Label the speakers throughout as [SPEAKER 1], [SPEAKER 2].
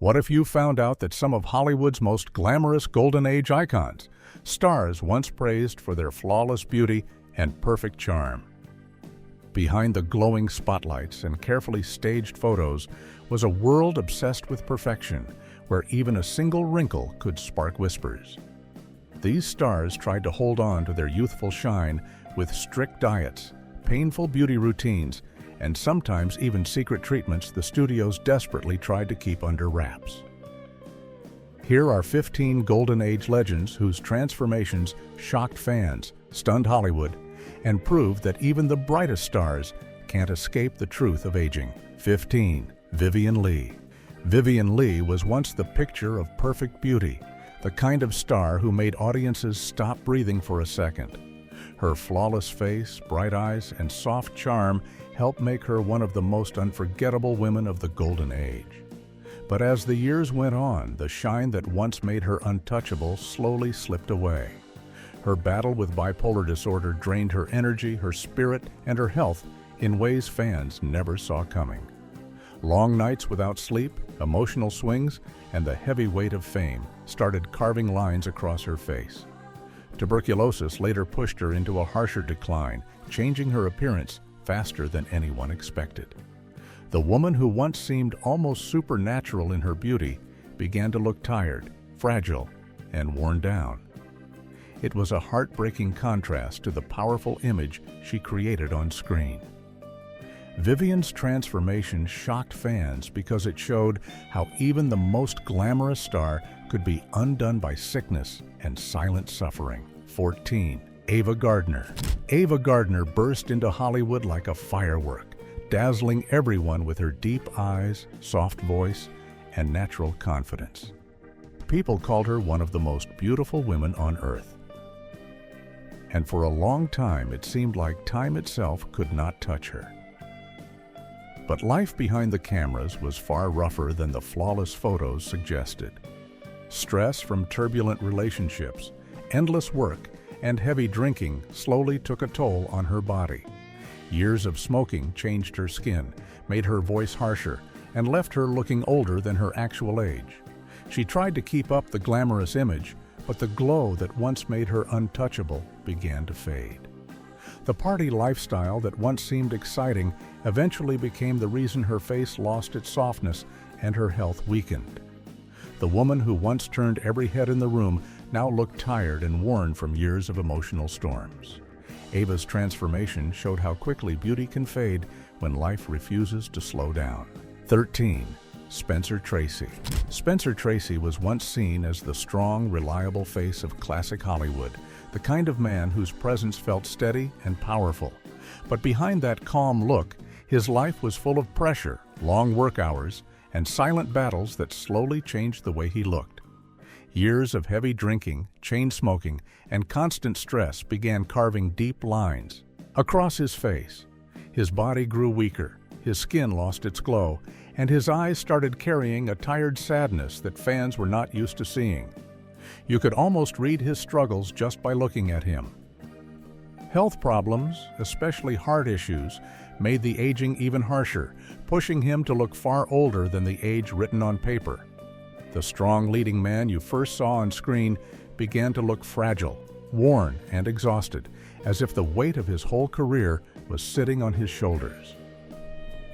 [SPEAKER 1] What if you found out that some of Hollywood's most glamorous golden age icons, stars once praised for their flawless beauty and perfect charm? Behind the glowing spotlights and carefully staged photos was a world obsessed with perfection, where even a single wrinkle could spark whispers. These stars tried to hold on to their youthful shine with strict diets, painful beauty routines, and sometimes even secret treatments the studios desperately tried to keep under wraps. Here are 15 Golden Age legends whose transformations shocked fans, stunned Hollywood, and proved that even the brightest stars can't escape the truth of aging. 15. Vivien Leigh. Vivien Leigh was once the picture of perfect beauty, the kind of star who made audiences stop breathing for a second. Her flawless face, bright eyes, and soft charm helped make her one of the most unforgettable women of the Golden Age. But as the years went on, the shine that once made her untouchable slowly slipped away. Her battle with bipolar disorder drained her energy, her spirit, and her health in ways fans never saw coming. Long nights without sleep, emotional swings, and the heavy weight of fame started carving lines across her face. Tuberculosis later pushed her into a harsher decline, changing her appearance faster than anyone expected. The woman who once seemed almost supernatural in her beauty began to look tired, fragile, and worn down. It was a heartbreaking contrast to the powerful image she created on screen. Vivien's transformation shocked fans because it showed how even the most glamorous star could be undone by sickness and silent suffering. 14. Ava Gardner. Ava Gardner burst into Hollywood like a firework, dazzling everyone with her deep eyes, soft voice, and natural confidence. People called her one of the most beautiful women on earth. And for a long time, it seemed like time itself could not touch her. But life behind the cameras was far rougher than the flawless photos suggested. Stress from turbulent relationships, endless work, and heavy drinking slowly took a toll on her body. Years of smoking changed her skin, made her voice harsher, and left her looking older than her actual age. She tried to keep up the glamorous image, but the glow that once made her untouchable began to fade. The party lifestyle that once seemed exciting eventually became the reason her face lost its softness and her health weakened. The woman who once turned every head in the room now looked tired and worn from years of emotional storms. Ava's transformation showed how quickly beauty can fade when life refuses to slow down. 13. Spencer Tracy. Spencer Tracy was once seen as the strong, reliable face of classic Hollywood, the kind of man whose presence felt steady and powerful. But behind that calm look, his life was full of pressure, long work hours, and silent battles that slowly changed the way he looked. Years of heavy drinking, chain smoking, and constant stress began carving deep lines across his face. His body grew weaker, his skin lost its glow, and his eyes started carrying a tired sadness that fans were not used to seeing. You could almost read his struggles just by looking at him. Health problems, especially heart issues, made the aging even harsher, pushing him to look far older than the age written on paper. The strong leading man you first saw on screen began to look fragile, worn, and exhausted, as if the weight of his whole career was sitting on his shoulders.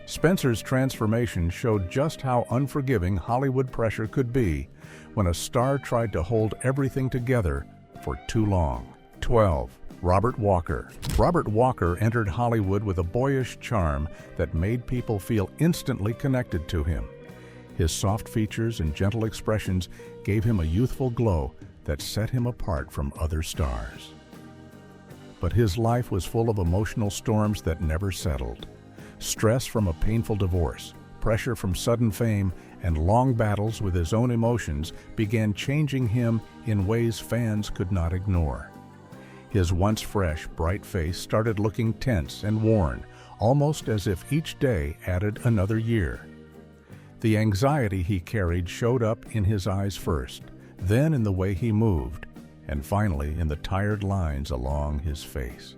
[SPEAKER 1] Spencer's transformation showed just how unforgiving Hollywood pressure could be when a star tried to hold everything together for too long. 12. Robert Walker. Robert Walker entered Hollywood with a boyish charm that made people feel instantly connected to him. His soft features and gentle expressions gave him a youthful glow that set him apart from other stars. But his life was full of emotional storms that never settled. Stress from a painful divorce, pressure from sudden fame, and long battles with his own emotions began changing him in ways fans could not ignore. His once fresh, bright face started looking tense and worn, almost as if each day added another year. The anxiety he carried showed up in his eyes first, then in the way he moved, and finally in the tired lines along his face.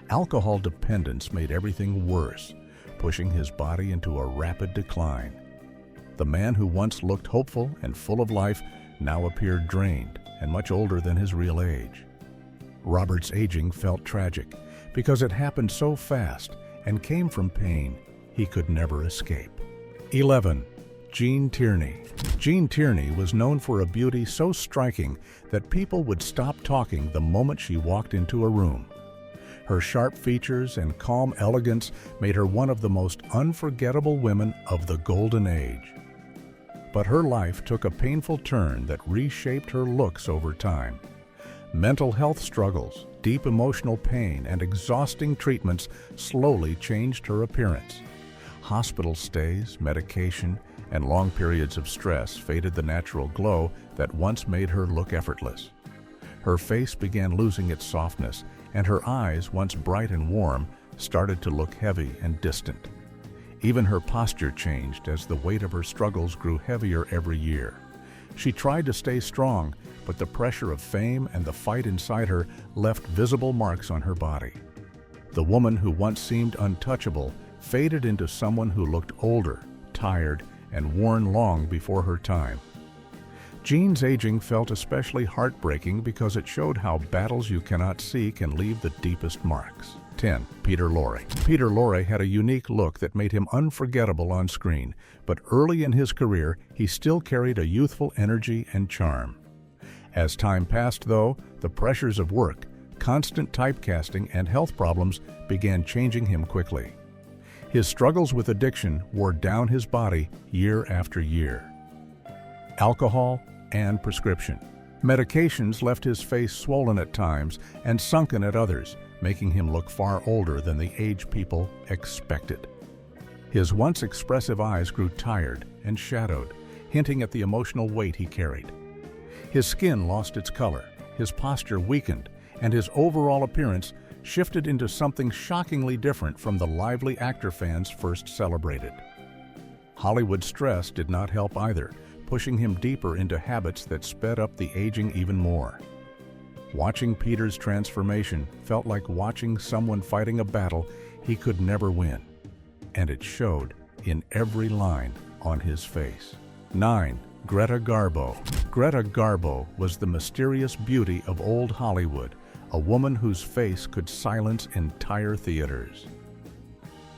[SPEAKER 1] Alcohol dependence made everything worse, pushing his body into a rapid decline. The man who once looked hopeful and full of life now appeared drained and much older than his real age. Robert's aging felt tragic because it happened so fast and came from pain he could never escape. 11. Jean Tierney. Jean Tierney was known for a beauty so striking that people would stop talking the moment she walked into a room. Her sharp features and calm elegance made her one of the most unforgettable women of the Golden Age. But her life took a painful turn that reshaped her looks over time. Mental health struggles, deep emotional pain, and exhausting treatments slowly changed her appearance. Hospital stays, medication, and long periods of stress faded the natural glow that once made her look effortless. Her face began losing its softness, and her eyes, once bright and warm, started to look heavy and distant. Even her posture changed as the weight of her struggles grew heavier every year. She tried to stay strong, but the pressure of fame and the fight inside her left visible marks on her body. The woman who once seemed untouchable faded into someone who looked older, tired, and worn long before her time. Jean's aging felt especially heartbreaking because it showed how battles you cannot see can leave the deepest marks. 10. Peter Lorre. Peter Lorre had a unique look that made him unforgettable on screen, but early in his career, he still carried a youthful energy and charm. As time passed, though, the pressures of work, constant typecasting, and health problems began changing him quickly. His struggles with addiction wore down his body year after year. Alcohol and prescription. Medications left his face swollen at times and sunken at others, making him look far older than the age people expected. His once expressive eyes grew tired and shadowed, hinting at the emotional weight he carried. His skin lost its color, his posture weakened, and his overall appearance shifted into something shockingly different from the lively actor fans first celebrated. Hollywood stress did not help either, pushing him deeper into habits that sped up the aging even more. Watching Peter's transformation felt like watching someone fighting a battle he could never win, and it showed in every line on his face. 9. Greta Garbo. Greta Garbo was the mysterious beauty of old Hollywood, a woman whose face could silence entire theaters.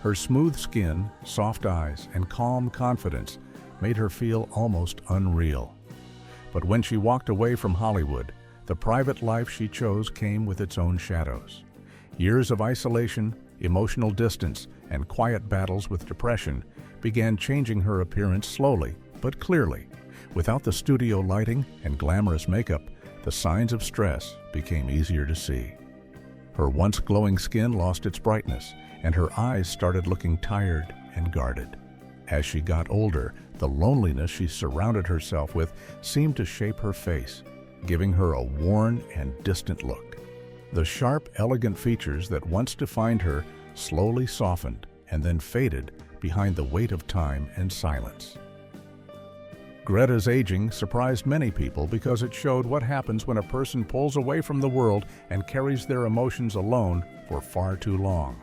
[SPEAKER 1] Her smooth skin, soft eyes, and calm confidence made her feel almost unreal. But when she walked away from Hollywood, the private life she chose came with its own shadows. Years of isolation, emotional distance, and quiet battles with depression began changing her appearance slowly but clearly. Without the studio lighting and glamorous makeup, the signs of stress became easier to see. Her once glowing skin lost its brightness, and her eyes started looking tired and guarded. As she got older, the loneliness she surrounded herself with seemed to shape her face, giving her a worn and distant look. The sharp, elegant features that once defined her slowly softened and then faded behind the weight of time and silence. Greta's aging surprised many people because it showed what happens when a person pulls away from the world and carries their emotions alone for far too long.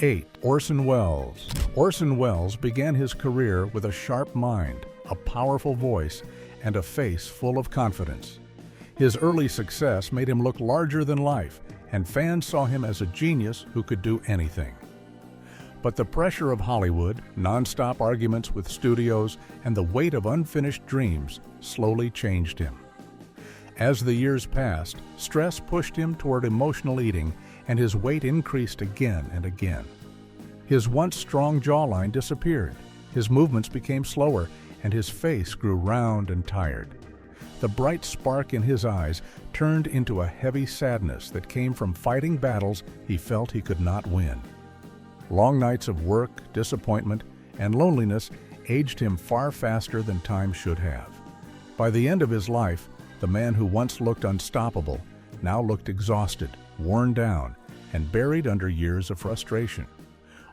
[SPEAKER 1] 8. Orson Welles. Orson Welles began his career with a sharp mind, a powerful voice, and a face full of confidence. His early success made him look larger than life, and fans saw him as a genius who could do anything. But the pressure of Hollywood, non-stop arguments with studios, and the weight of unfinished dreams slowly changed him. As the years passed, stress pushed him toward emotional eating, and his weight increased again and again. His once strong jawline disappeared, his movements became slower, and his face grew round and tired. The bright spark in his eyes turned into a heavy sadness that came from fighting battles he felt he could not win. Long nights of work, disappointment, and loneliness aged him far faster than time should have. By the end of his life, the man who once looked unstoppable now looked exhausted, worn down, and buried under years of frustration.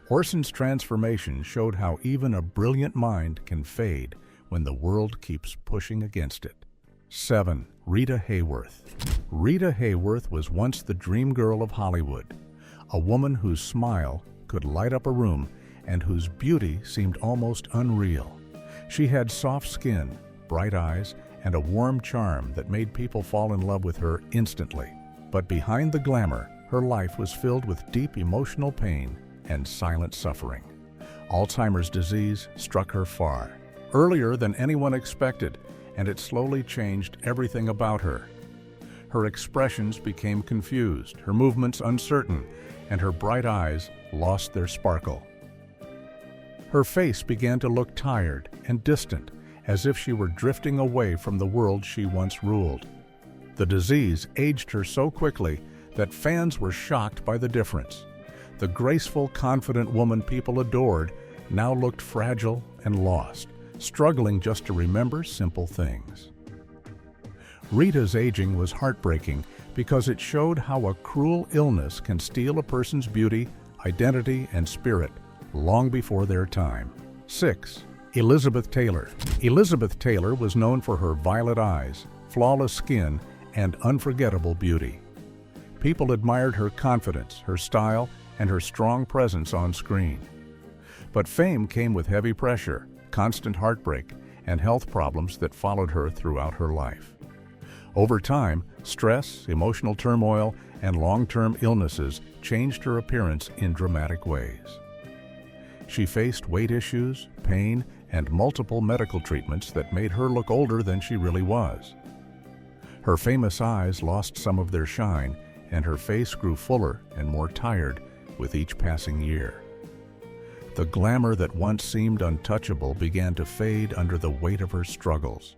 [SPEAKER 1] Orson's transformation showed how even a brilliant mind can fade when the world keeps pushing against it. 7. Rita Hayworth. Rita Hayworth was once the dream girl of Hollywood, a woman whose smile could light up a room and whose beauty seemed almost unreal. She had soft skin, bright eyes, and a warm charm that made people fall in love with her instantly. But behind the glamour, her life was filled with deep emotional pain and silent suffering. Alzheimer's disease struck her far, earlier than anyone expected, and it slowly changed everything about her. Her expressions became confused, her movements uncertain, and her bright eyes lost their sparkle. Her face began to look tired and distant, as if she were drifting away from the world she once ruled. The disease aged her so quickly that fans were shocked by the difference. The graceful, confident woman people adored now looked fragile and lost, struggling just to remember simple things. Rita's aging was heartbreaking because it showed how a cruel illness can steal a person's beauty, identity, and spirit long before their time. 6. Elizabeth Taylor. Elizabeth Taylor was known for her violet eyes, flawless skin, and unforgettable beauty. People admired her confidence, her style, and her strong presence on screen. But fame came with heavy pressure, constant heartbreak, and health problems that followed her throughout her life. Over time, stress, emotional turmoil, and long-term illnesses changed her appearance in dramatic ways. She faced weight issues, pain, and multiple medical treatments that made her look older than she really was. Her famous eyes lost some of their shine, and her face grew fuller and more tired with each passing year. The glamour that once seemed untouchable began to fade under the weight of her struggles.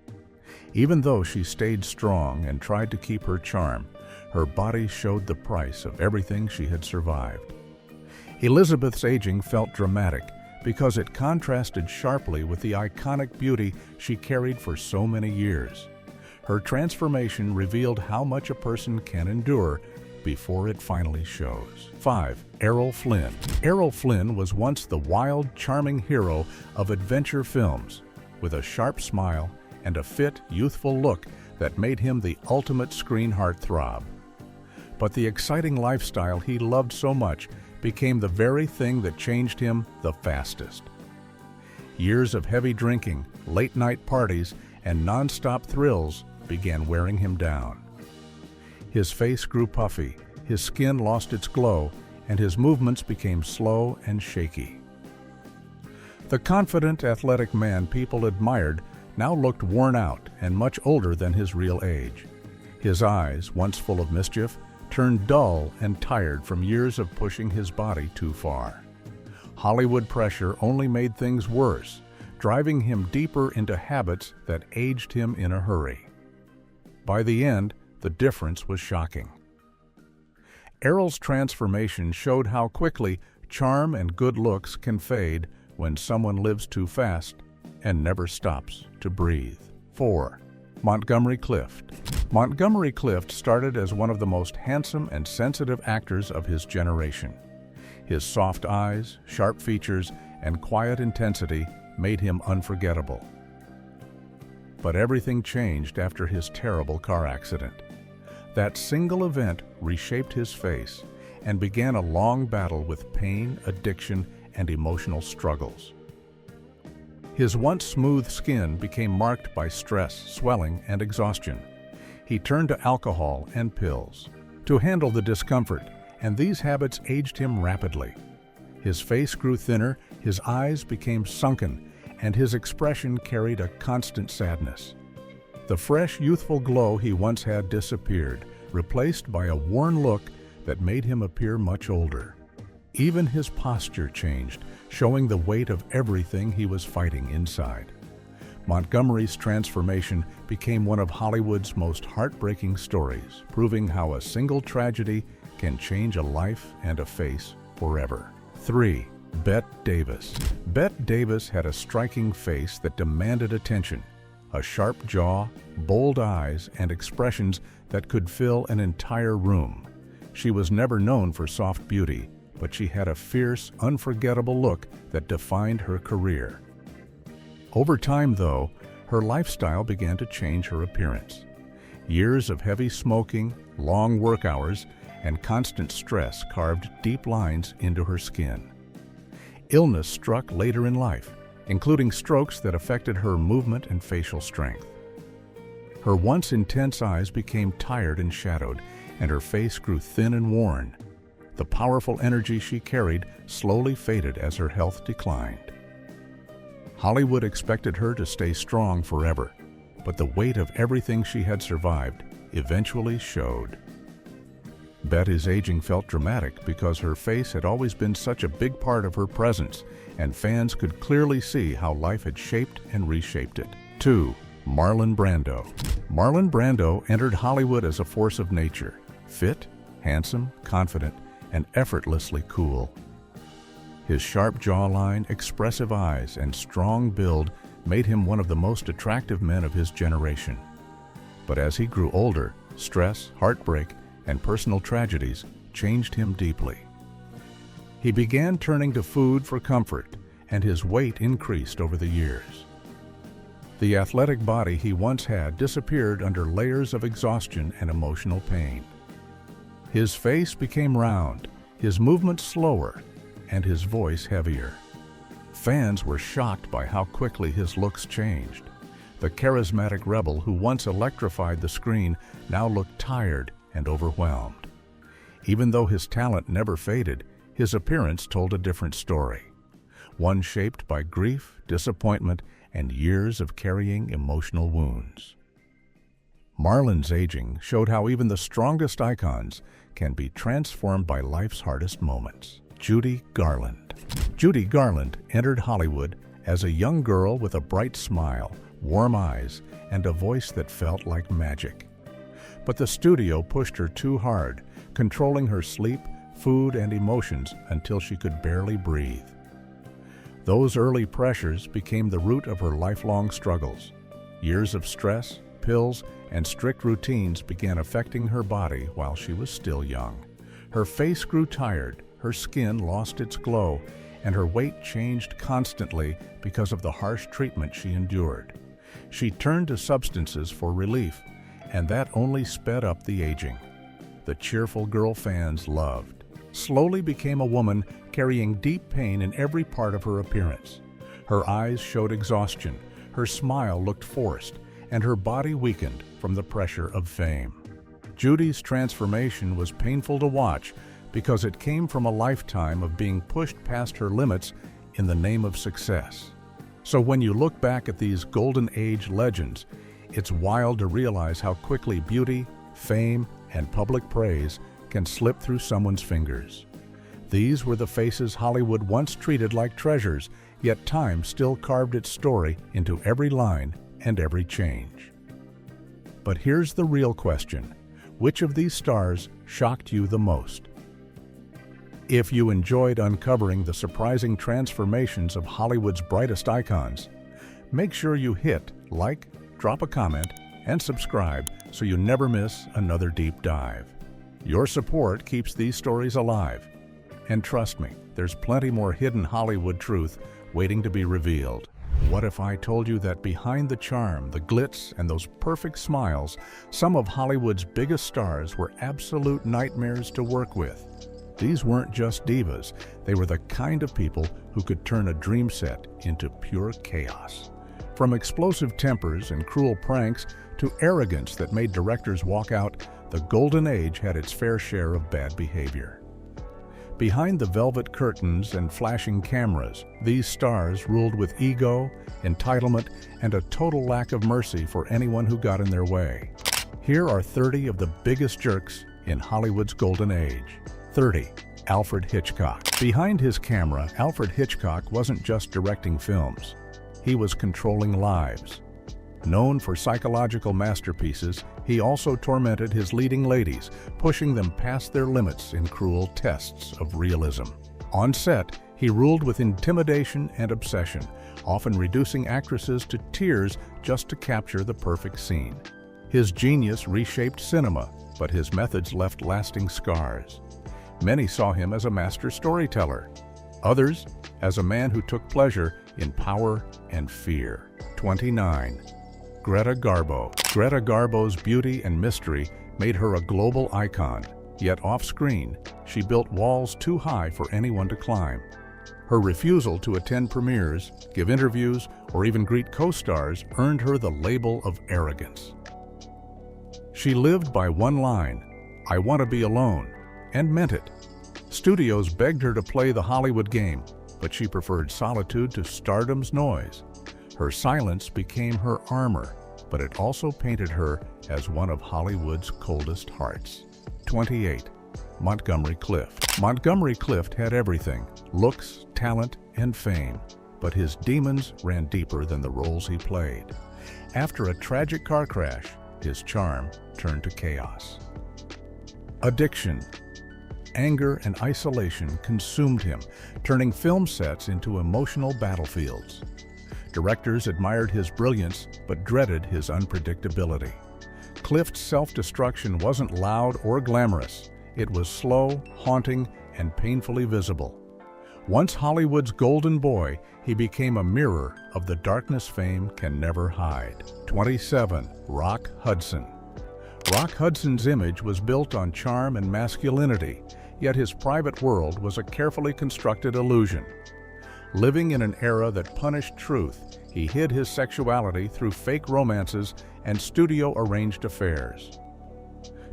[SPEAKER 1] Even though she stayed strong and tried to keep her charm, her body showed the price of everything she had survived. Elizabeth's aging felt dramatic because it contrasted sharply with the iconic beauty she carried for so many years. Her transformation revealed how much a person can endure before it finally shows. 5. Errol Flynn. Errol Flynn was once the wild, charming hero of adventure films, with a sharp smile and a fit, youthful look that made him the ultimate screen heartthrob. But the exciting lifestyle he loved so much became the very thing that changed him the fastest. Years of heavy drinking, late-night parties, and non-stop thrills began wearing him down. His face grew puffy, his skin lost its glow, and his movements became slow and shaky. The confident, athletic man people admired now looked worn out and much older than his real age. His eyes, once full of mischief, turned dull and tired from years of pushing his body too far. Hollywood pressure only made things worse, driving him deeper into habits that aged him in a hurry. By the end, the difference was shocking. Errol's transformation showed how quickly charm and good looks can fade when someone lives too fast and never stops to breathe. 4. Montgomery Clift. Montgomery Clift started as one of the most handsome and sensitive actors of his generation. His soft eyes, sharp features, and quiet intensity made him unforgettable. But everything changed after his terrible car accident. That single event reshaped his face and began a long battle with pain, addiction, and emotional struggles. His once smooth skin became marked by stress, swelling, and exhaustion. He turned to alcohol and pills to handle the discomfort, and these habits aged him rapidly. His face grew thinner, his eyes became sunken, and his expression carried a constant sadness. The fresh, youthful glow he once had disappeared, replaced by a worn look that made him appear much older. Even his posture changed, showing the weight of everything he was fighting inside. Montgomery's transformation became one of Hollywood's most heartbreaking stories, proving how a single tragedy can change a life and a face forever. 3. Bette Davis. Bette Davis had a striking face that demanded attention, a sharp jaw, bold eyes, and expressions that could fill an entire room. She was never known for soft beauty, but she had a fierce, unforgettable look that defined her career. Over time, though, her lifestyle began to change her appearance. Years of heavy smoking, long work hours, and constant stress carved deep lines into her skin. Illness struck later in life, including strokes that affected her movement and facial strength. Her once intense eyes became tired and shadowed, and her face grew thin and worn. The powerful energy she carried slowly faded as her health declined. Hollywood expected her to stay strong forever, but the weight of everything she had survived eventually showed. Betty's aging felt dramatic because her face had always been such a big part of her presence, and fans could clearly see how life had shaped and reshaped it. 2. Marlon Brando. Marlon Brando entered Hollywood as a force of nature, fit, handsome, confident, and effortlessly cool. His sharp jawline, expressive eyes, and strong build made him one of the most attractive men of his generation. But as he grew older, stress, heartbreak, and personal tragedies changed him deeply. He began turning to food for comfort, and his weight increased over the years. The athletic body he once had disappeared under layers of exhaustion and emotional pain. His face became round, his movements slower, and his voice heavier. Fans were shocked by how quickly his looks changed. The charismatic rebel who once electrified the screen now looked tired and overwhelmed. Even though his talent never faded, his appearance told a different story, one shaped by grief, disappointment, and years of carrying emotional wounds. Marlon's aging showed how even the strongest icons can be transformed by life's hardest moments. Judy Garland. Judy Garland entered Hollywood as a young girl with a bright smile, warm eyes, and a voice that felt like magic. But the studio pushed her too hard, controlling her sleep, food, and emotions until she could barely breathe. Those early pressures became the root of her lifelong struggles. Years of stress, pills, and strict routines began affecting her body while she was still young. Her face grew tired, her skin lost its glow, and her weight changed constantly because of the harsh treatment she endured. She turned to substances for relief, and that only sped up the aging. The cheerful girl fans loved slowly became a woman carrying deep pain in every part of her appearance. Her eyes showed exhaustion, her smile looked forced, and her body weakened from the pressure of fame. Judy's transformation was painful to watch because it came from a lifetime of being pushed past her limits in the name of success. So when you look back at these golden age legends, it's wild to realize how quickly beauty, fame, and public praise can slip through someone's fingers. These were the faces Hollywood once treated like treasures, yet time still carved its story into every line and every change. But here's the real question: which of these stars shocked you the most? If you enjoyed uncovering the surprising transformations of Hollywood's brightest icons, make sure you hit like, drop a comment, and subscribe so you never miss another deep dive. Your support keeps these stories alive. And trust me, there's plenty more hidden Hollywood truth waiting to be revealed. What if I told you that behind the charm, the glitz, and those perfect smiles, some of Hollywood's biggest stars were absolute nightmares to work with? These weren't just divas, they were the kind of people who could turn a dream set into pure chaos. From explosive tempers and cruel pranks to arrogance that made directors walk out, the golden age had its fair share of bad behavior. Behind the velvet curtains and flashing cameras, these stars ruled with ego, entitlement, and a total lack of mercy for anyone who got in their way. Here are 30 of the biggest jerks in Hollywood's golden age. 30. Alfred Hitchcock. Behind his camera, Alfred Hitchcock wasn't just directing films. He was controlling lives. Known for psychological masterpieces, he also tormented his leading ladies, pushing them past their limits in cruel tests of realism. On set, he ruled with intimidation and obsession, often reducing actresses to tears just to capture the perfect scene. His genius reshaped cinema, but his methods left lasting scars. Many saw him as a master storyteller. Others, as a man who took pleasure in power and fear. 29. Greta Garbo. Greta Garbo's beauty and mystery made her a global icon, yet off-screen, she built walls too high for anyone to climb. Her refusal to attend premieres, give interviews, or even greet co-stars earned her the label of arrogance. She lived by one line, "I want to be alone," and meant it. Studios begged her to play the Hollywood game, but she preferred solitude to stardom's noise. Her silence became her armor, but it also painted her as one of Hollywood's coldest hearts. 28. Montgomery Clift. Montgomery Clift had everything: looks, talent, and fame. But his demons ran deeper than the roles he played. After a tragic car crash, his charm turned to chaos. Addiction. Anger and isolation consumed him, turning film sets into emotional battlefields. Directors admired his brilliance, but dreaded his unpredictability. Clift's self-destruction wasn't loud or glamorous. It was slow, haunting, and painfully visible. Once Hollywood's golden boy, he became a mirror of the darkness fame can never hide. 27. Rock Hudson. Rock Hudson's image was built on charm and masculinity, yet his private world was a carefully constructed illusion. Living in an era that punished truth, he hid his sexuality through fake romances and studio-arranged affairs.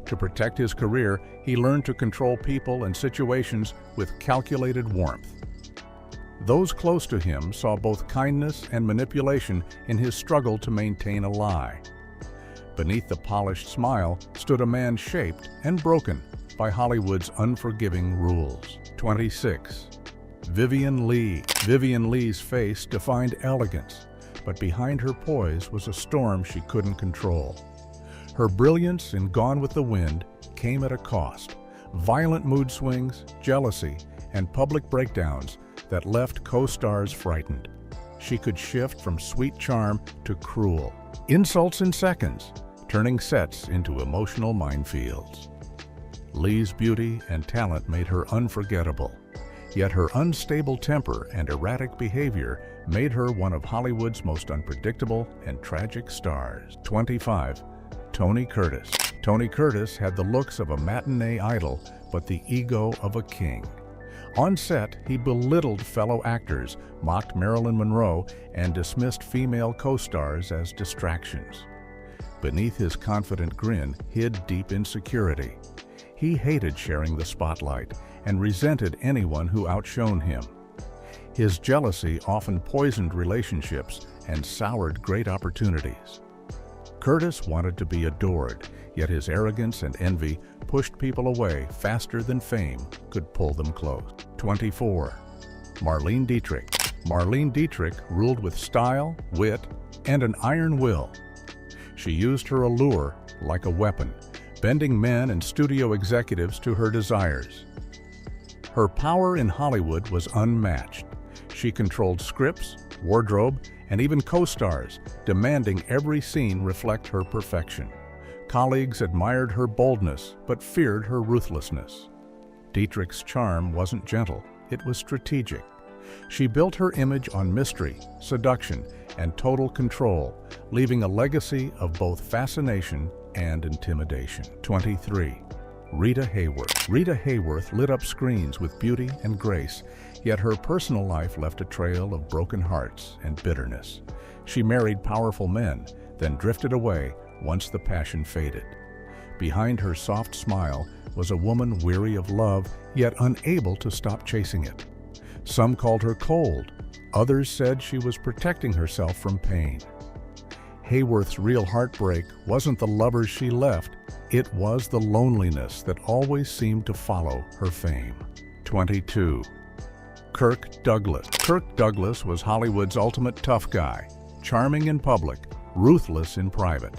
[SPEAKER 1] To protect his career, he learned to control people and situations with calculated warmth. Those close to him saw both kindness and manipulation in his struggle to maintain a lie. Beneath the polished smile stood a man shaped and broken by Hollywood's unforgiving rules. 26. Vivien Leigh. Vivien Leigh's face defined elegance, but behind her poise was a storm she couldn't control. Her brilliance in Gone with the Wind came at a cost: violent mood swings, jealousy, and public breakdowns that left co-stars frightened. She could shift from sweet charm to cruel insults in seconds, turning sets into emotional minefields. Leigh's beauty and talent made her unforgettable, yet her unstable temper and erratic behavior made her one of Hollywood's most unpredictable and tragic stars. 25. Tony Curtis. Tony Curtis had the looks of a matinee idol, but the ego of a king. On set, he belittled fellow actors, mocked Marilyn Monroe, and dismissed female co-stars as distractions. Beneath his confident grin hid deep insecurity. He hated sharing the spotlight and resented anyone who outshone him. His jealousy often poisoned relationships and soured great opportunities. Curtis wanted to be adored, yet his arrogance and envy pushed people away faster than fame could pull them close. 24. Marlene Dietrich. Marlene Dietrich ruled with style, wit, and an iron will. She used her allure like a weapon, bending men and studio executives to her desires. Her power in Hollywood was unmatched. She controlled scripts, wardrobe, and even co-stars, demanding every scene reflect her perfection. Colleagues admired her boldness, but feared her ruthlessness. Dietrich's charm wasn't gentle, it was strategic. She built her image on mystery, seduction, and total control, leaving a legacy of both fascination and intimidation. 23. Rita Hayworth. Rita Hayworth lit up screens with beauty and grace, yet her personal life left a trail of broken hearts and bitterness. She married powerful men, then drifted away once the passion faded. Behind her soft smile was a woman weary of love, yet unable to stop chasing it. Some called her cold. Others said she was protecting herself from pain. Hayworth's real heartbreak wasn't the lovers she left, it was the loneliness that always seemed to follow her fame. 22. Kirk Douglas. Kirk Douglas was Hollywood's ultimate tough guy, charming in public, ruthless in private.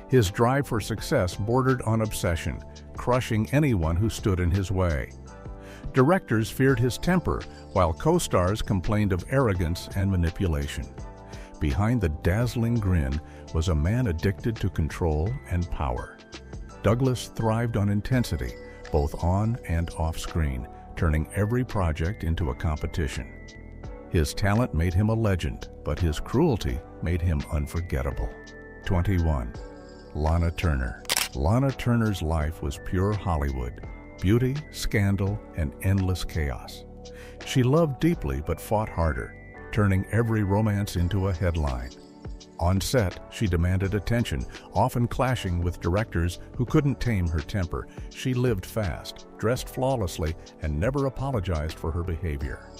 [SPEAKER 1] His drive for success bordered on obsession, crushing anyone who stood in his way. Directors feared his temper, while co-stars complained of arrogance and manipulation. Behind the dazzling grin was a man addicted to control and power. Douglas thrived on intensity, both on and off screen, turning every project into a competition. His talent made him a legend, but his cruelty made him unforgettable. 21. Lana Turner. Lana Turner's life was pure Hollywood, beauty, scandal, and endless chaos. She loved deeply but fought harder, turning every romance into a headline. On set, she demanded attention, often clashing with directors who couldn't tame her temper. She lived fast, dressed flawlessly, and never apologized for her behavior.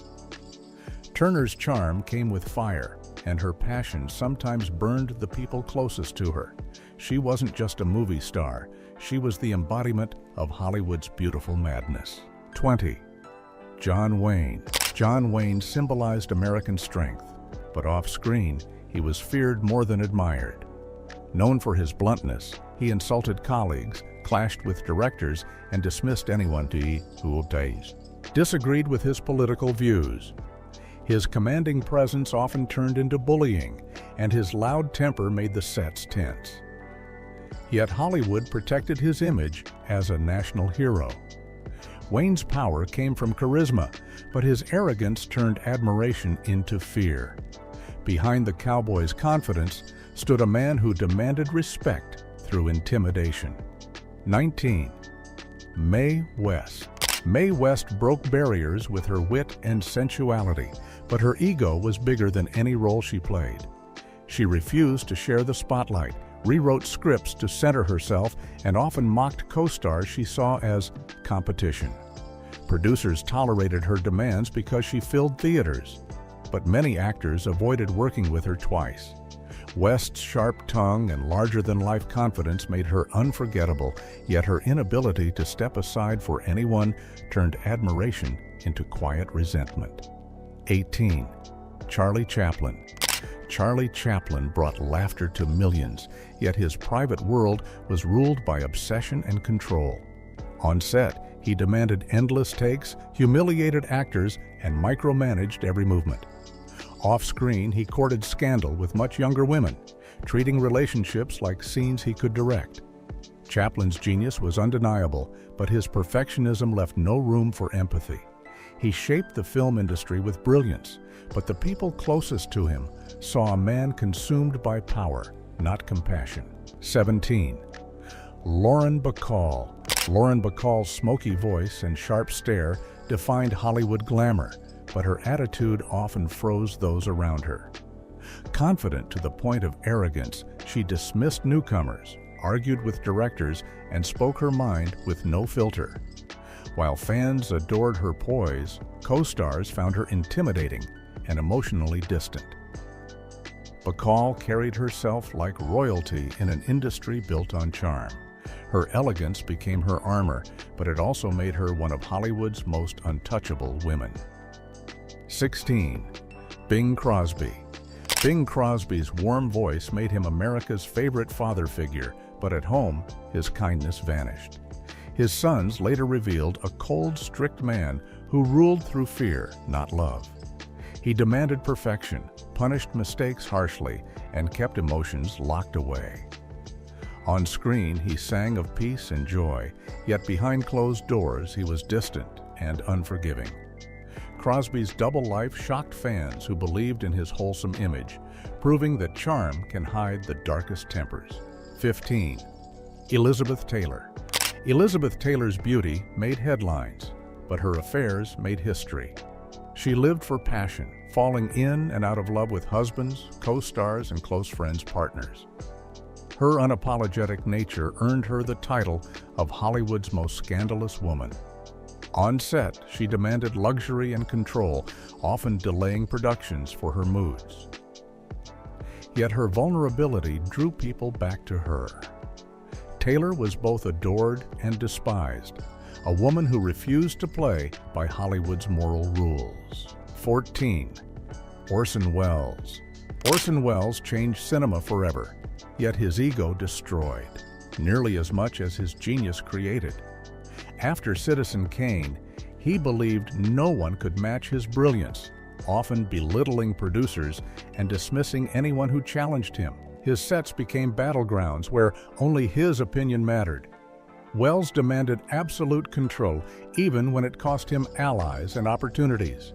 [SPEAKER 1] Turner's charm came with fire, and her passion sometimes burned the people closest to her. She wasn't just a movie star, she was the embodiment of Hollywood's beautiful madness. 20. John Wayne. John Wayne symbolized American strength, but off-screen, he was feared more than admired. Known for his bluntness, he insulted colleagues, clashed with directors, and dismissed anyone who disagreed with his political views. His commanding presence often turned into bullying, and his loud temper made the sets tense. Yet Hollywood protected his image as a national hero. Wayne's power came from charisma, but his arrogance turned admiration into fear. Behind the cowboy's confidence stood a man who demanded respect through intimidation. 19. Mae West. Mae West broke barriers with her wit and sensuality, but her ego was bigger than any role she played. She refused to share the spotlight, rewrote scripts to center herself, and often mocked co-stars she saw as competition. Producers tolerated her demands because she filled theaters, but many actors avoided working with her twice. West's sharp tongue and larger-than-life confidence made her unforgettable, yet her inability to step aside for anyone turned admiration into quiet resentment. 18. Charlie Chaplin. Charlie Chaplin brought laughter to millions, yet his private world was ruled by obsession and control. On set, he demanded endless takes, humiliated actors, and micromanaged every movement. Off-screen, he courted scandal with much younger women, treating relationships like scenes he could direct. Chaplin's genius was undeniable, but his perfectionism left no room for empathy. He shaped the film industry with brilliance, but the people closest to him saw a man consumed by power, not compassion. 17. Lauren Bacall. Lauren Bacall's smoky voice and sharp stare defined Hollywood glamour, but her attitude often froze those around her. Confident to the point of arrogance, she dismissed newcomers, argued with directors, and spoke her mind with no filter. While fans adored her poise, co-stars found her intimidating and emotionally distant. Bacall carried herself like royalty in an industry built on charm. Her elegance became her armor, but it also made her one of Hollywood's most untouchable women. 16. Bing Crosby. Bing Crosby's warm voice made him America's favorite father figure, but at home, his kindness vanished. His sons later revealed a cold, strict man who ruled through fear, not love. He demanded perfection, punished mistakes harshly, and kept emotions locked away. On screen, he sang of peace and joy, yet behind closed doors, he was distant and unforgiving. Crosby's double life shocked fans who believed in his wholesome image, proving that charm can hide the darkest tempers. 15. Elizabeth Taylor. Elizabeth Taylor's beauty made headlines, but her affairs made history. She lived for passion, falling in and out of love with husbands, co-stars, and close friends' partners. Her unapologetic nature earned her the title of Hollywood's most scandalous woman. On set, she demanded luxury and control, often delaying productions for her moods. Yet her vulnerability drew people back to her. Taylor was both adored and despised, a woman who refused to play by Hollywood's moral rules. 14. Orson Welles. Orson Welles changed cinema forever, yet his ego destroyed, nearly as much as his genius created. After Citizen Kane, he believed no one could match his brilliance, often belittling producers and dismissing anyone who challenged him. His sets became battlegrounds where only his opinion mattered. Welles demanded absolute control, even when it cost him allies and opportunities.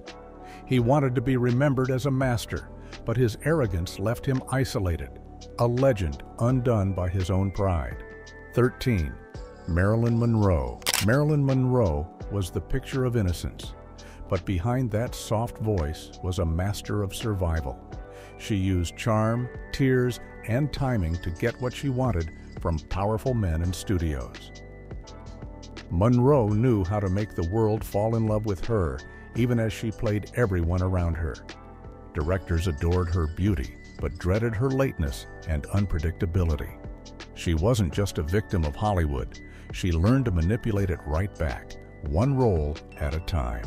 [SPEAKER 1] He wanted to be remembered as a master, but his arrogance left him isolated, a legend undone by his own pride. 13. Marilyn Monroe. Marilyn Monroe was the picture of innocence, But behind that soft voice was a master of survival. She used charm, tears, and timing to get what she wanted from powerful men in studios. Monroe knew how to make the world fall in love with her, even as she played everyone around her. Directors adored her beauty, but dreaded her lateness and unpredictability. She wasn't just a victim of Hollywood. She learned to manipulate it right back, one role at a time.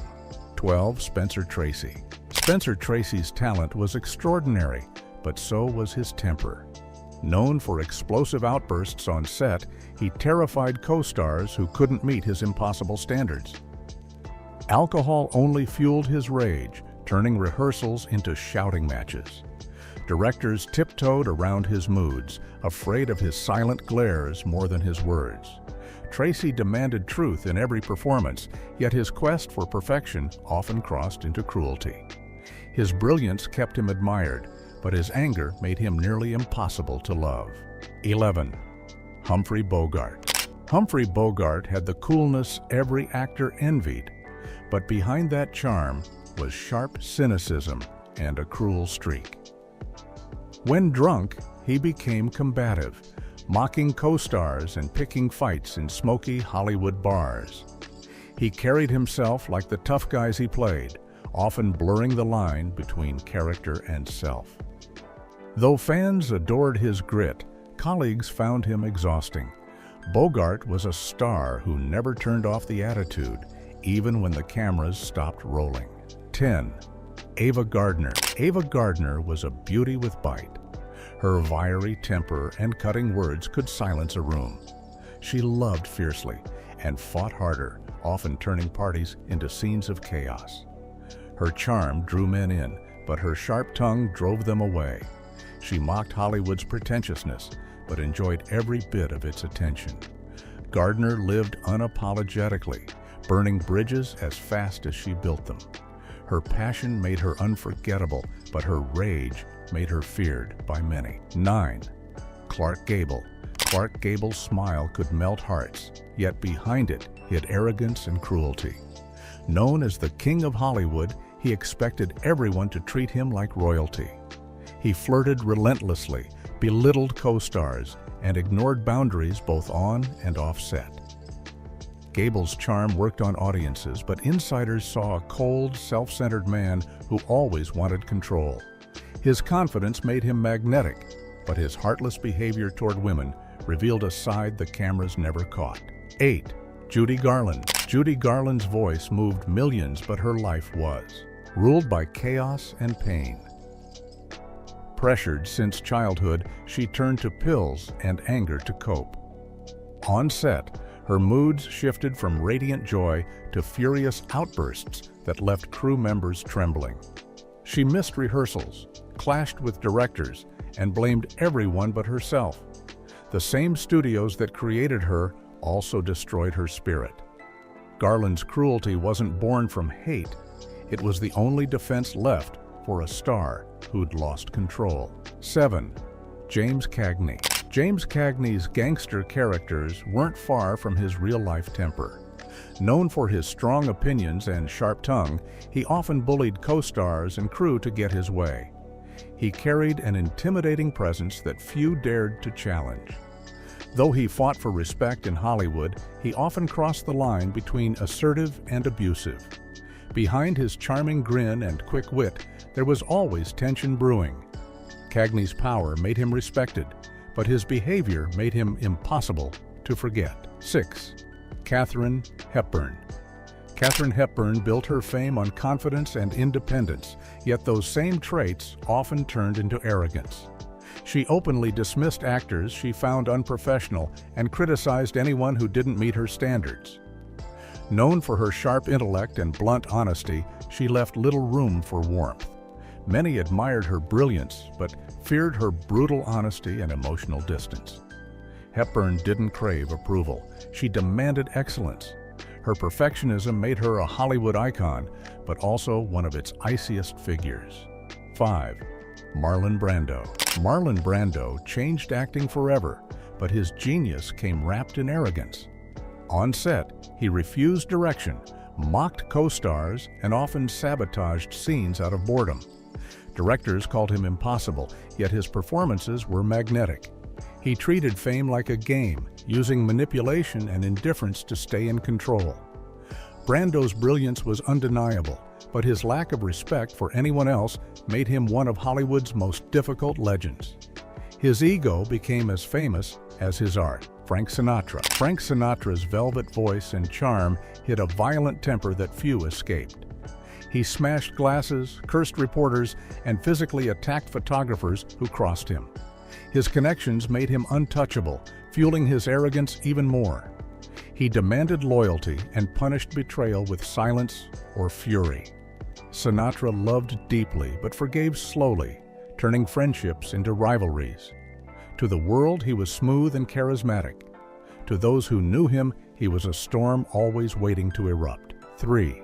[SPEAKER 1] 12. Spencer Tracy. Spencer Tracy's talent was extraordinary, but so was his temper. Known for explosive outbursts on set, he terrified co-stars who couldn't meet his impossible standards. Alcohol only fueled his rage, turning rehearsals into shouting matches. Directors tiptoed around his moods, afraid of his silent glares more than his words. Tracy demanded truth in every performance, yet his quest for perfection often crossed into cruelty. His brilliance kept him admired, but his anger made him nearly impossible to love. 11. Humphrey Bogart. Humphrey Bogart had the coolness every actor envied, but behind that charm was sharp cynicism and a cruel streak. When drunk, he became combative, mocking co-stars and picking fights in smoky Hollywood bars. He carried himself like the tough guys he played, often blurring the line between character and self. Though fans adored his grit, colleagues found him exhausting. Bogart was a star who never turned off the attitude, even when the cameras stopped rolling. 10. Ava Gardner. Ava Gardner was a beauty with bite. Her fiery temper and cutting words could silence a room. She loved fiercely and fought harder, often turning parties into scenes of chaos. Her charm drew men in, but her sharp tongue drove them away. She mocked Hollywood's pretentiousness, but enjoyed every bit of its attention. Gardner lived unapologetically, burning bridges as fast as she built them. Her passion made her unforgettable, but her rage made her feared by many. 9. Clark Gable. Clark Gable's smile could melt hearts, yet behind it hid arrogance and cruelty. Known as the King of Hollywood, he expected everyone to treat him like royalty. He flirted relentlessly, belittled co-stars, and ignored boundaries both on and off set. Gable's charm worked on audiences, but insiders saw a cold, self-centered man who always wanted control. His confidence made him magnetic, but his heartless behavior toward women revealed a side the cameras never caught. 8. Judy Garland. Judy Garland's voice moved millions, but her life was ruled by chaos and pain. Pressured since childhood, she turned to pills and anger to cope. On set, her moods shifted from radiant joy to furious outbursts that left crew members trembling. She missed rehearsals, clashed with directors, and blamed everyone but herself. The same studios that created her also destroyed her spirit. Garland's cruelty wasn't born from hate. It was the only defense left for a star who'd lost control. 7. James Cagney. James Cagney's gangster characters weren't far from his real-life temper. Known for his strong opinions and sharp tongue, he often bullied co-stars and crew to get his way. He carried an intimidating presence that few dared to challenge. Though he fought for respect in Hollywood, he often crossed the line between assertive and abusive. Behind his charming grin and quick wit, there was always tension brewing. Cagney's power made him respected, but his behavior made him impossible to forget. 6. Katharine Hepburn. Katharine Hepburn built her fame on confidence and independence, yet those same traits often turned into arrogance. She openly dismissed actors she found unprofessional and criticized anyone who didn't meet her standards. Known for her sharp intellect and blunt honesty, she left little room for warmth. Many admired her brilliance, but feared her brutal honesty and emotional distance. Hepburn didn't crave approval. She demanded excellence. Her perfectionism made her a Hollywood icon, but also one of its iciest figures. 5. Marlon Brando. Marlon Brando changed acting forever, but his genius came wrapped in arrogance. On set, he refused direction, mocked co-stars, and often sabotaged scenes out of boredom. Directors called him impossible, yet his performances were magnetic. He treated fame like a game, using manipulation and indifference to stay in control. Brando's brilliance was undeniable, but his lack of respect for anyone else made him one of Hollywood's most difficult legends. His ego became as famous as his art. Frank Sinatra. Frank Sinatra's velvet voice and charm hid a violent temper that few escaped. He smashed glasses, cursed reporters, and physically attacked photographers who crossed him. His connections made him untouchable, fueling his arrogance even more. He demanded loyalty and punished betrayal with silence or fury. Sinatra loved deeply but forgave slowly, turning friendships into rivalries. To the world, he was smooth and charismatic. To those who knew him, he was a storm always waiting to erupt. 3.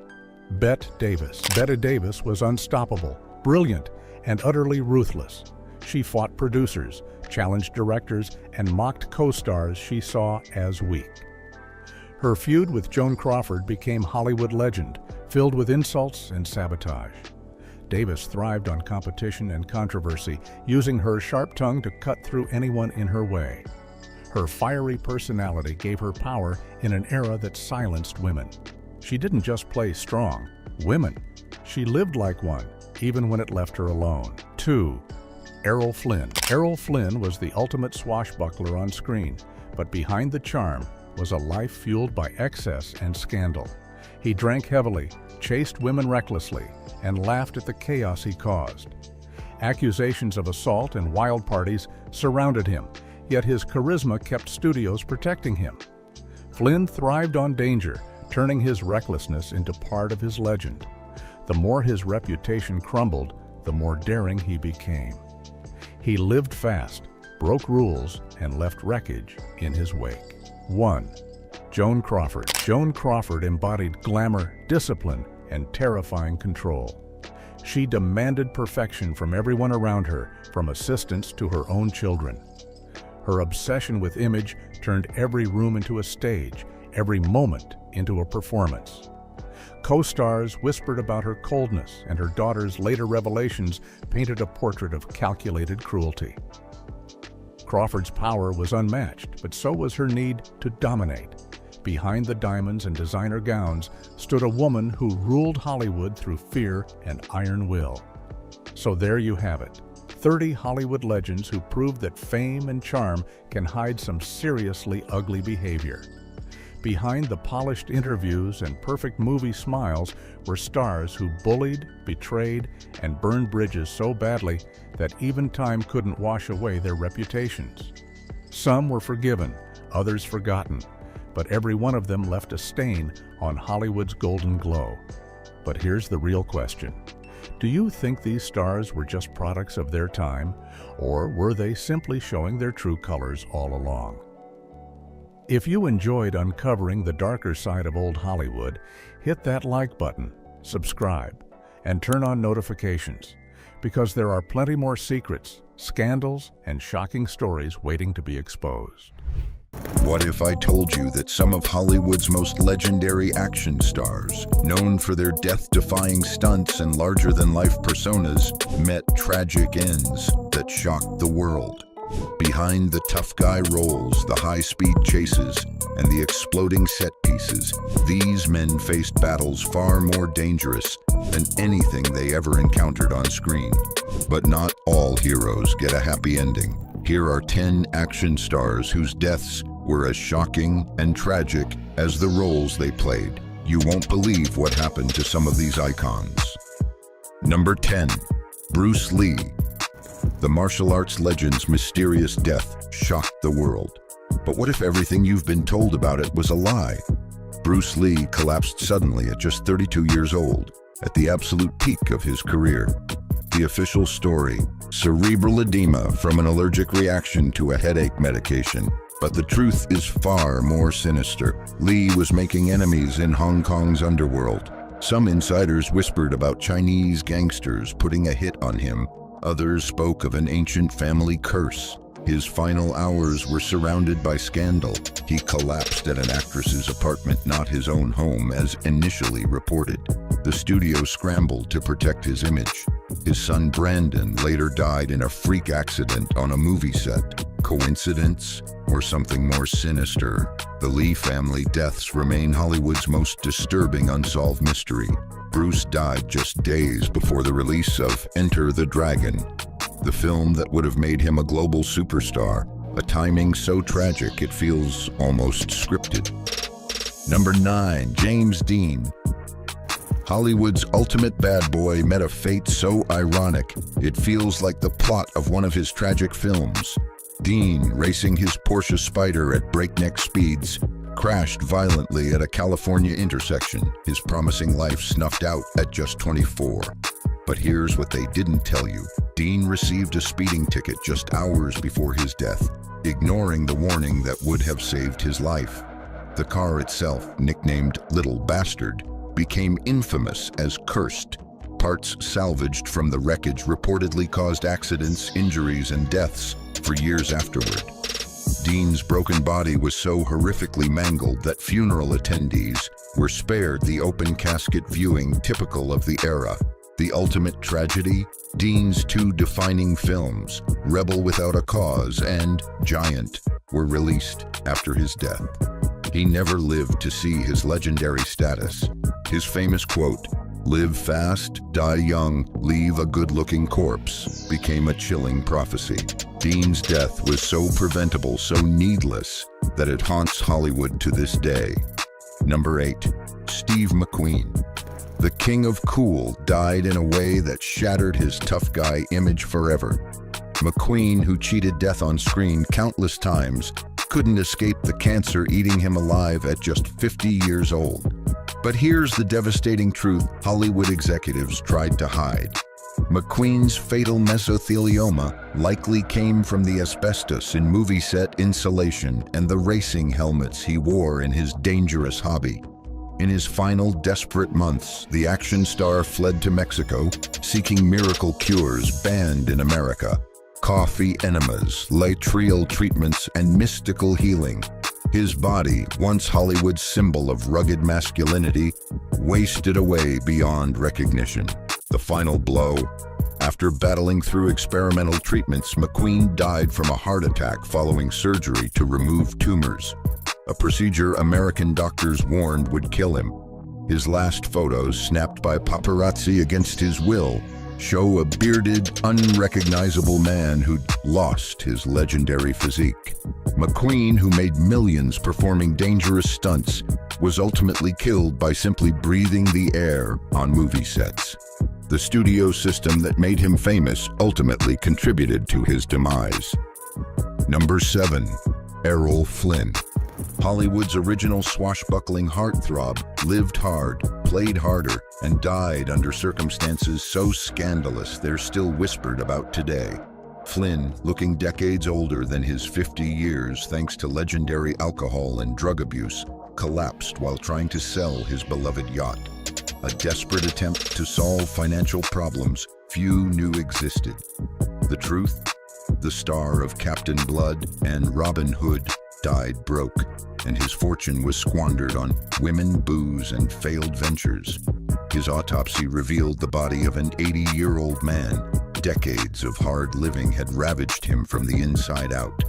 [SPEAKER 1] Bette Davis. Bette Davis was unstoppable, brilliant, and utterly ruthless. She fought producers, challenged directors, and mocked co-stars she saw as weak. Her feud with Joan Crawford became Hollywood legend, filled with insults and sabotage. Davis thrived on competition and controversy, using her sharp tongue to cut through anyone in her way. Her fiery personality gave her power in an era that silenced women. She didn't just play strong women. She lived like one, even when it left her alone. 2. Errol Flynn. Errol Flynn was the ultimate swashbuckler on screen, but behind the charm was a life fueled by excess and scandal. He drank heavily, chased women recklessly, and laughed at the chaos he caused. Accusations of assault and wild parties surrounded him, yet his charisma kept studios protecting him. Flynn thrived on danger, turning his recklessness into part of his legend. The more his reputation crumbled, the more daring he became. He lived fast, broke rules, and left wreckage in his wake. 1. Joan Crawford. Joan Crawford embodied glamour, discipline, and terrifying control. She demanded perfection from everyone around her, from assistants to her own children. Her obsession with image turned every room into a stage, every moment into a performance. Co-stars whispered about her coldness, and her daughter's later revelations painted a portrait of calculated cruelty. Crawford's power was unmatched, but so was her need to dominate. Behind the diamonds and designer gowns stood a woman who ruled Hollywood through fear and iron will. So there you have it, 30 Hollywood legends who proved that fame and charm can hide some seriously ugly behavior. Behind the polished interviews and perfect movie smiles were stars who bullied, betrayed, and burned bridges so badly that even time couldn't wash away their reputations. Some were forgiven, others forgotten, but every one of them left a stain on Hollywood's golden glow. But here's the real question. Do you think these stars were just products of their time, or were they simply showing their true colors all along? If you enjoyed uncovering the darker side of old Hollywood, hit that like button, subscribe, and turn on notifications, because there are plenty more secrets, scandals, and shocking stories waiting to be exposed.
[SPEAKER 2] What if I told you that some of Hollywood's most legendary action stars, known for their death-defying stunts and larger-than-life personas, met tragic ends that shocked the world? Behind the tough guy roles, the high-speed chases, and the exploding set pieces, these men faced battles far more dangerous than anything they ever encountered on screen. But not all heroes get a happy ending. Here are 10 action stars whose deaths were as shocking and tragic as the roles they played. You won't believe what happened to some of these icons. Number 10. Bruce Lee. The martial arts legend's mysterious death shocked the world. But what if everything you've been told about it was a lie? Bruce Lee collapsed suddenly at just 32 years old, at the absolute peak of his career. The official story: cerebral edema from an allergic reaction to a headache medication. But the truth is far more sinister. Lee was making enemies in Hong Kong's underworld. Some insiders whispered about Chinese gangsters putting a hit on him. Others spoke of an ancient family curse. His final hours were surrounded by scandal. He collapsed at an actress's apartment, not his own home, as initially reported. The studio scrambled to protect his image. His son Brandon later died in a freak accident on a movie set. Coincidence or something more sinister? The Lee family deaths remain Hollywood's most disturbing unsolved mystery. Bruce died just days before the release of Enter the Dragon, the film that would have made him a global superstar, a timing so tragic it feels almost scripted. Number 9, James Dean. Hollywood's ultimate bad boy met a fate so ironic, it feels like the plot of one of his tragic films. Dean, racing his Porsche Spyder at breakneck speeds, crashed violently at a California intersection, his promising life snuffed out at just 24. But here's what they didn't tell you. Dean received a speeding ticket just hours before his death, ignoring the warning that would have saved his life. The car itself, nicknamed Little Bastard, became infamous as cursed. Parts salvaged from the wreckage reportedly caused accidents, injuries, and deaths for years afterward. Dean's broken body was so horrifically mangled that funeral attendees were spared the open casket viewing typical of the era. The ultimate tragedy? Dean's two defining films, Rebel Without a Cause and Giant, were released after his death. He never lived to see his legendary status. His famous quote, "Live fast, die young, leave a good-looking corpse," became a chilling prophecy. Dean's death was so preventable, so needless, that it haunts Hollywood to this day. Number 8, Steve McQueen. The king of cool died in a way that shattered his tough guy image forever. McQueen, who cheated death on screen countless times, couldn't escape the cancer eating him alive at just 50 years old. But here's the devastating truth Hollywood executives tried to hide. McQueen's fatal mesothelioma likely came from the asbestos in movie set insulation and the racing helmets he wore in his dangerous hobby. In his final desperate months, the action star fled to Mexico, seeking miracle cures banned in America. Coffee enemas, laetrile treatments, and mystical healing. His body, once Hollywood's symbol of rugged masculinity, wasted away beyond recognition. The final blow? After battling through experimental treatments, McQueen died from a heart attack following surgery to remove tumors, a procedure American doctors warned would kill him. His last photos, snapped by paparazzi against his will, show a bearded, unrecognizable man who'd lost his legendary physique. McQueen, who made millions performing dangerous stunts, was ultimately killed by simply breathing the air on movie sets. The studio system that made him famous ultimately contributed to his demise. Number 7, Errol Flynn. Hollywood's original swashbuckling heartthrob lived hard, played harder, and died under circumstances so scandalous they're still whispered about today. Flynn, looking decades older than his 50 years thanks to legendary alcohol and drug abuse, collapsed while trying to sell his beloved yacht. A desperate attempt to solve financial problems few knew existed. The truth? The star of Captain Blood and Robin Hood died broke, and his fortune was squandered on women, booze, and failed ventures. His autopsy revealed the body of an 80-year-old man. Decades of hard living had ravaged him from the inside out.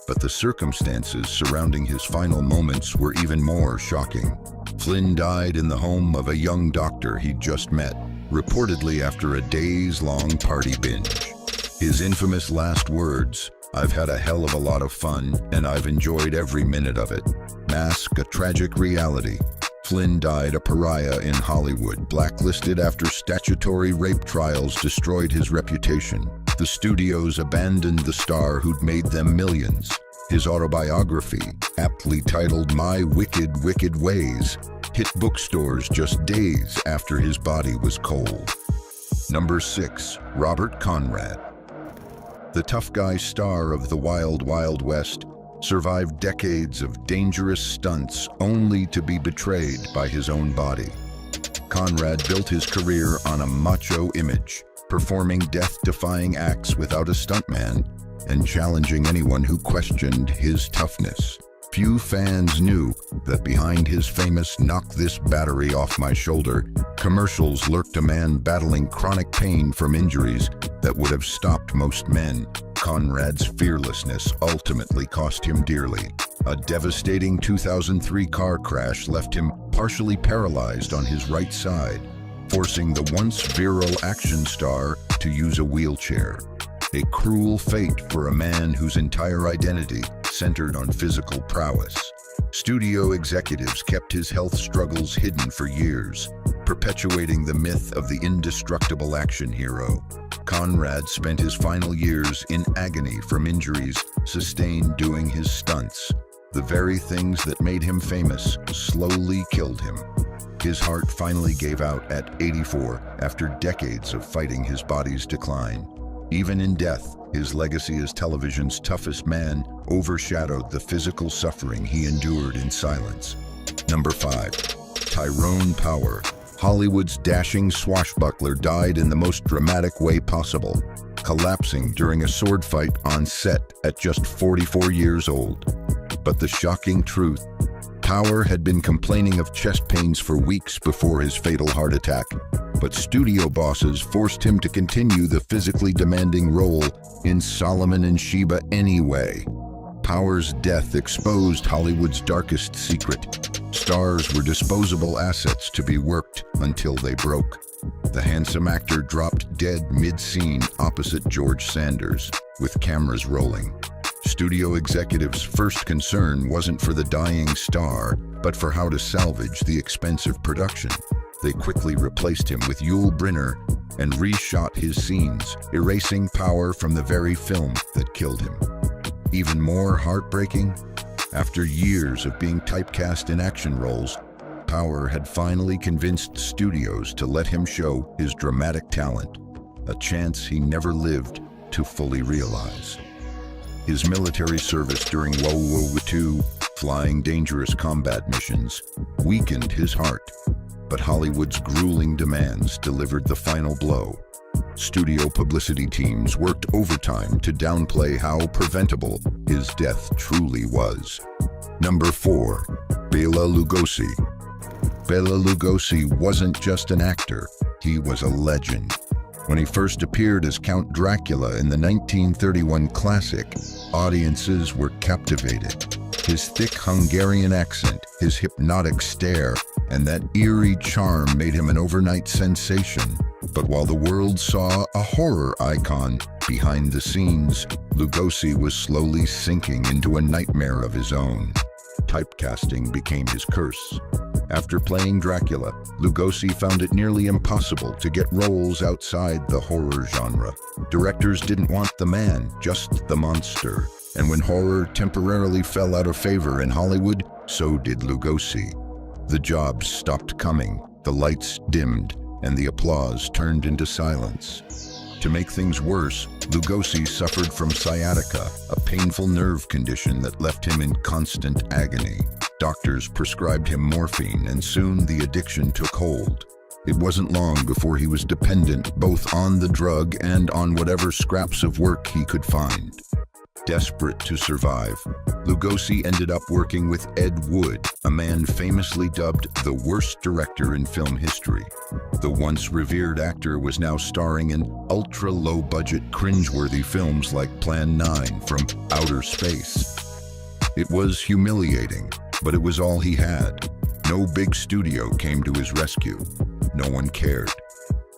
[SPEAKER 2] But the circumstances surrounding his final moments were even more shocking. Flynn died in the home of a young doctor he'd just met, reportedly after a days-long party binge. His infamous last words, "I've had a hell of a lot of fun, and I've enjoyed every minute of it," mask a tragic reality. Flynn died a pariah in Hollywood, blacklisted after statutory rape trials destroyed his reputation. The studios abandoned the star who'd made them millions. His autobiography, aptly titled My Wicked, Wicked Ways, hit bookstores just days after his body was cold. Number 6, Robert Conrad. The tough guy star of the Wild Wild West survived decades of dangerous stunts only to be betrayed by his own body. Conrad built his career on a macho image, performing death-defying acts without a stuntman. and challenging anyone who questioned his toughness. Few fans knew that behind his famous "knock this battery off my shoulder" commercials lurked a man battling chronic pain from injuries that would have stopped most men. Conrad's fearlessness ultimately cost him dearly. A devastating 2003 car crash left him partially paralyzed on his right side, forcing the once virile action star to use a wheelchair. A cruel fate for a man whose entire identity centered on physical prowess. Studio executives kept his health struggles hidden for years, perpetuating the myth of the indestructible action hero. Conrad spent his final years in agony from injuries sustained doing his stunts. The very things that made him famous slowly killed him. His heart finally gave out at 84 after decades of fighting his body's decline. Even in death, his legacy as television's toughest man overshadowed the physical suffering he endured in silence. Number 5. Tyrone Power. Hollywood's dashing swashbuckler died in the most dramatic way possible, collapsing during a sword fight on set at just 44 years old. But the shocking truth: Power had been complaining of chest pains for weeks before his fatal heart attack, but studio bosses forced him to continue the physically demanding role in Solomon and Sheba anyway. Power's death exposed Hollywood's darkest secret. Stars were disposable assets to be worked until they broke. The handsome actor dropped dead mid-scene opposite George Sanders, with cameras rolling. Studio executives' first concern wasn't for the dying star, but for how to salvage the expensive production. They quickly replaced him with Yul Brynner and reshot his scenes, erasing Power from the very film that killed him. Even more heartbreaking, after years of being typecast in action roles, Power had finally convinced studios to let him show his dramatic talent, a chance he never lived to fully realize. His military service during World War II, flying dangerous combat missions, weakened his heart, but Hollywood's grueling demands delivered the final blow. Studio publicity teams worked overtime to downplay how preventable his death truly was. Number 4. Bela Lugosi. Bela Lugosi wasn't just an actor, he was a legend. When he first appeared as Count Dracula in the 1931 classic, audiences were captivated. His thick Hungarian accent, his hypnotic stare, and that eerie charm made him an overnight sensation. But while the world saw a horror icon, behind the scenes, Lugosi was slowly sinking into a nightmare of his own. Typecasting became his curse. After playing Dracula, Lugosi found it nearly impossible to get roles outside the horror genre. Directors didn't want the man, just the monster. And when horror temporarily fell out of favor in Hollywood, so did Lugosi. The jobs stopped coming, the lights dimmed, and the applause turned into silence. To make things worse, Lugosi suffered from sciatica, a painful nerve condition that left him in constant agony. Doctors prescribed him morphine, and soon the addiction took hold. It wasn't long before he was dependent both on the drug and on whatever scraps of work he could find. Desperate to survive, Lugosi ended up working with Ed Wood, a man famously dubbed the worst director in film history. The once revered actor was now starring in ultra-low-budget, cringeworthy films like Plan 9 from Outer Space. It was humiliating, but it was all he had. No big studio came to his rescue. No one cared.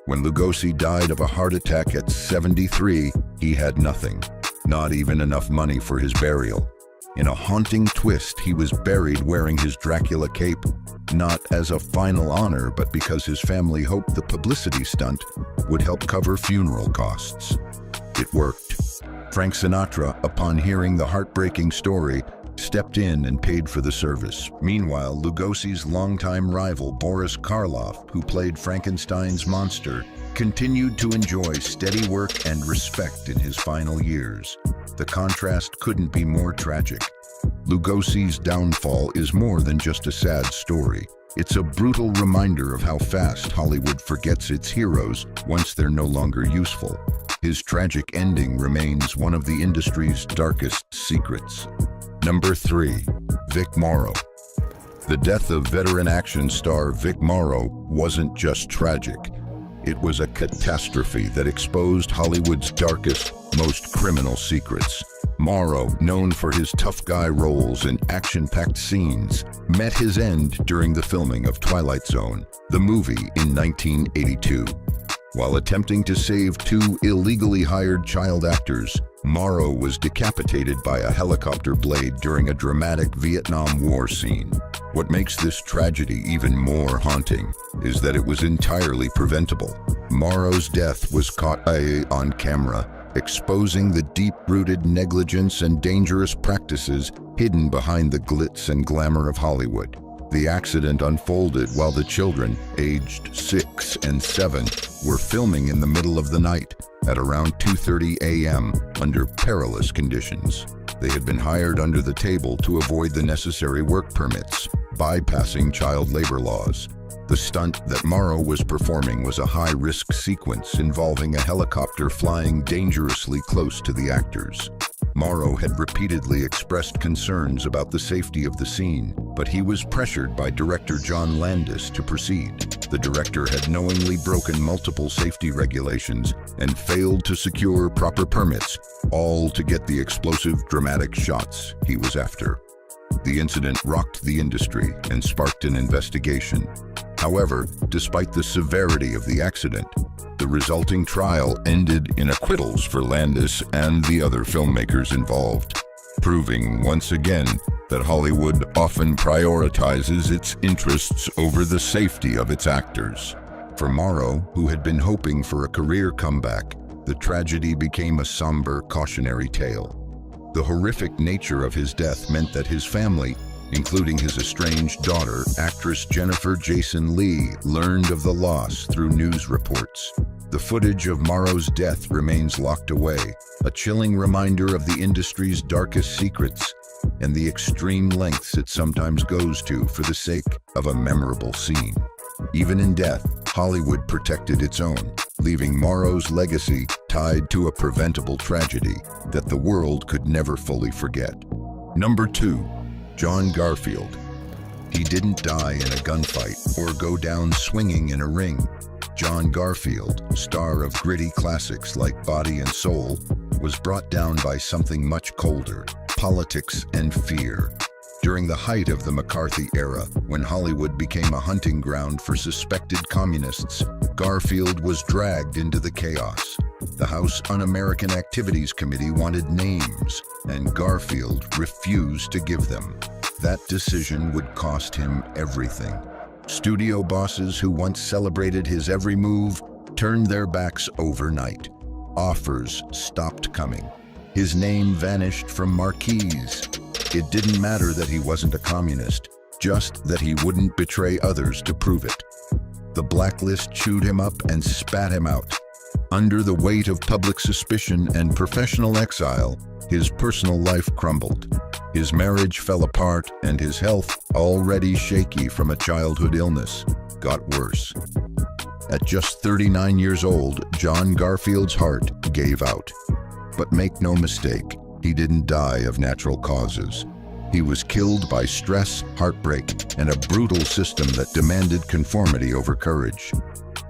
[SPEAKER 2] When Lugosi died of a heart attack at 73, he had nothing. Not even enough money for his burial. In a haunting twist, he was buried wearing his Dracula cape, not as a final honor, but because his family hoped the publicity stunt would help cover funeral costs. It worked. Frank Sinatra, upon hearing the heartbreaking story, stepped in and paid for the service. Meanwhile, Lugosi's longtime rival, Boris Karloff, who played Frankenstein's monster, continued to enjoy steady work and respect in his final years. The contrast couldn't be more tragic. Lugosi's downfall is more than just a sad story. It's a brutal reminder of how fast Hollywood forgets its heroes once they're no longer useful. His tragic ending remains one of the industry's darkest secrets. Number 3. Vic Morrow. The death of veteran action star Vic Morrow wasn't just tragic. It was a catastrophe that exposed Hollywood's darkest, most criminal secrets. Morrow, known for his tough guy roles in action-packed scenes, met his end during the filming of Twilight Zone, the movie in 1982. While attempting to save 2 illegally hired child actors, Morrow was decapitated by a helicopter blade during a dramatic Vietnam War scene. What makes this tragedy even more haunting is that it was entirely preventable. Morrow's death was caught on camera, exposing the deep-rooted negligence and dangerous practices hidden behind the glitz and glamour of Hollywood. The accident unfolded while the children, aged 6 and 7, were filming in the middle of the night at around 2:30 a.m. under perilous conditions. They had been hired under the table to avoid the necessary work permits, bypassing child labor laws. The stunt that Morrow was performing was a high-risk sequence involving a helicopter flying dangerously close to the actors. Morrow had repeatedly expressed concerns about the safety of the scene, but he was pressured by director John Landis to proceed. The director had knowingly broken multiple safety regulations and failed to secure proper permits, all to get the explosive, dramatic shots he was after. The incident rocked the industry and sparked an investigation. However, despite the severity of the accident, the resulting trial ended in acquittals for Landis and the other filmmakers involved, proving once again that Hollywood often prioritizes its interests over the safety of its actors. For Morrow, who had been hoping for a career comeback, the tragedy became a somber, cautionary tale. The horrific nature of his death meant that his family, including his estranged daughter, actress Jennifer Jason Leigh, learned of the loss through news reports. The footage of Morrow's death remains locked away, a chilling reminder of the industry's darkest secrets and the extreme lengths it sometimes goes to for the sake of a memorable scene. Even in death, Hollywood protected its own, leaving Morrow's legacy tied to a preventable tragedy that the world could never fully forget. Number 2. John Garfield. He didn't die in a gunfight or go down swinging in a ring. John Garfield, star of gritty classics like Body and Soul, was brought down by something much colder: politics and fear. During the height of the McCarthy era, when Hollywood became a hunting ground for suspected communists, Garfield was dragged into the chaos. The House Un-American Activities Committee wanted names, and Garfield refused to give them. That decision would cost him everything. Studio bosses who once celebrated his every move turned their backs overnight. Offers stopped coming. His name vanished from marquees. It didn't matter that he wasn't a communist, just that he wouldn't betray others to prove it. The blacklist chewed him up and spat him out. Under the weight of public suspicion and professional exile, his personal life crumbled. His marriage fell apart, and his health, already shaky from a childhood illness, got worse. At just 39 years old, John Garfield's heart gave out. But make no mistake, he didn't die of natural causes. He was killed by stress, heartbreak, and a brutal system that demanded conformity over courage.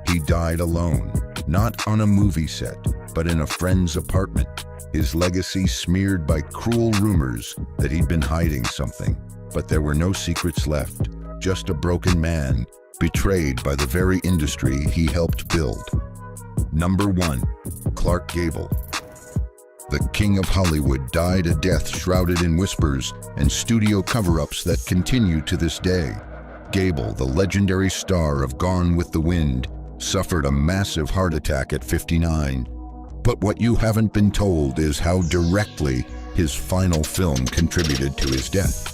[SPEAKER 2] He died alone, not on a movie set, but in a friend's apartment, his legacy smeared by cruel rumors that he'd been hiding something. But there were no secrets left, just a broken man, betrayed by the very industry he helped build. Number 1. Clark Gable. The King of Hollywood died a death shrouded in whispers and studio cover-ups that continue to this day. Gable, the legendary star of Gone with the Wind, suffered a massive heart attack at 59. But what you haven't been told is how directly his final film contributed to his death.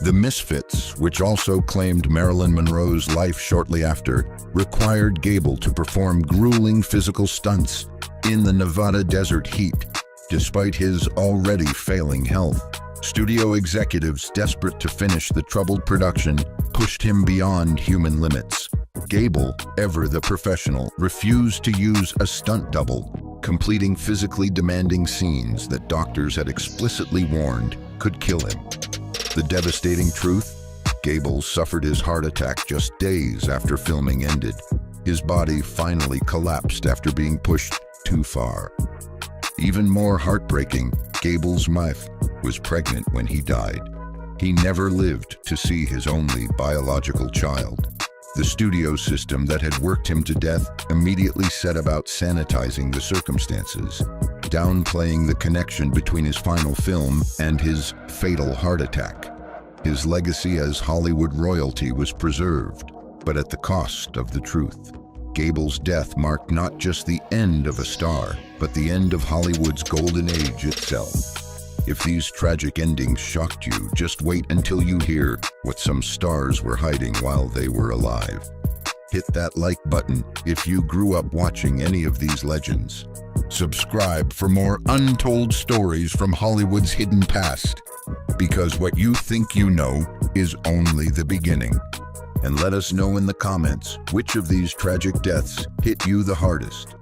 [SPEAKER 2] The Misfits, which also claimed Marilyn Monroe's life shortly after, required Gable to perform grueling physical stunts in the Nevada desert heat, despite his already failing health. Studio executives, desperate to finish the troubled production, pushed him beyond human limits. Gable, ever the professional, refused to use a stunt double. completing physically demanding scenes that doctors had explicitly warned could kill him. The devastating truth? Gables suffered his heart attack just days after filming ended. His body finally collapsed after being pushed too far. Even more heartbreaking, Gables' wife was pregnant when he died. He never lived to see his only biological child. The studio system that had worked him to death immediately set about sanitizing the circumstances, downplaying the connection between his final film and his fatal heart attack. His legacy as Hollywood royalty was preserved, but at the cost of the truth. Gables' death marked not just the end of a star, but the end of Hollywood's golden age itself. If these tragic endings shocked you, just wait until you hear what some stars were hiding while they were alive. Hit that like button if you grew up watching any of these legends. Subscribe for more untold stories from Hollywood's hidden past, because what you think you know is only the beginning. And let us know in the comments which of these tragic deaths hit you the hardest.